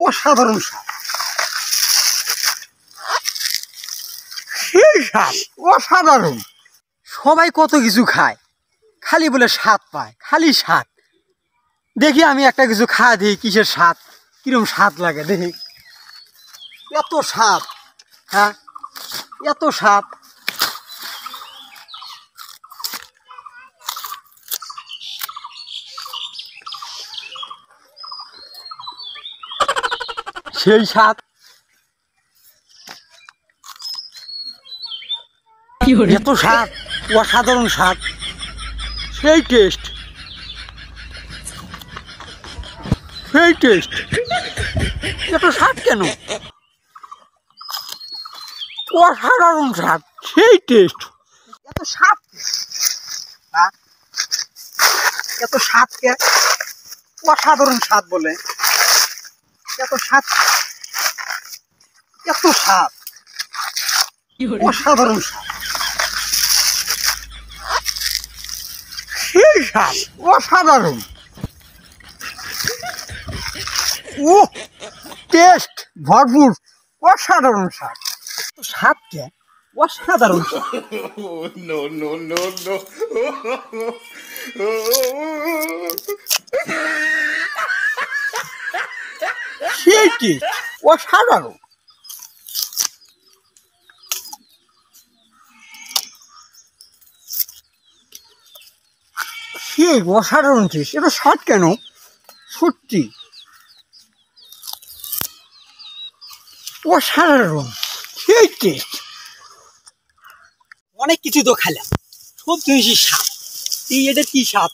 অসাধারণ স্বাদ, সেই স্বাদ অসাধারণ। সবাই কত কিছু খায়, খালি বলে স্বাদ পায়, খালি স্বাদ। দেখি আমি একটা কিছু খাওয়া দিই, কিসের স্বাদ, কিরম স্বাদ লাগে দেখি। এত স্বাদ, হ্যাঁ এত স্বাদ। সেই স্বাদ, এত স্বাদ, অসাধারণ স্বাদ, সেই টেস্ট, সেই টেস্ট। এত স্বাদ কেন? অসাধারণ স্বাদ, সেই টেস্ট। এত স্বাদ, হ্যাঁ এত স্বাদ কে? অসাধারণ স্বাদ বলে, এত স্বাদ, এত স্বাদ, অসাধারণ স্বাদ, সেই স্বাদ অসাধারণ। ও টেস্ট ভরপুর, অসাধারণ স্বাদ। স্বাদ কে? অসাধারণ স্বাদ। No, no, no, no. সেই টেস্ট অসাধারণ। সেই অসাধারণ টেস্ট। এটা স্বাদ কেন? সত্যি অসাধারণ, সেই টেস্ট। অনেক কিছু তো খেলাম, সব জিনিসই স্বাদ। এটা কি স্বাদ?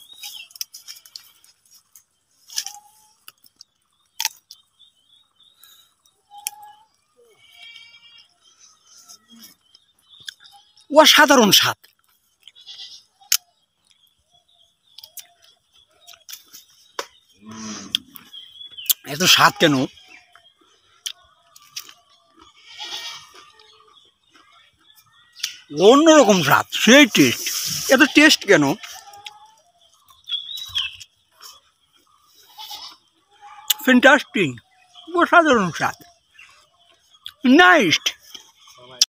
অসাধারণ স্বাদ। এত স্বাদ কেন? অন্যরকম স্বাদ, সেই টেস্ট। এত টেস্ট কেন? ফ্যান্টাস্টিক, অসাধারণ স্বাদ, নাইস।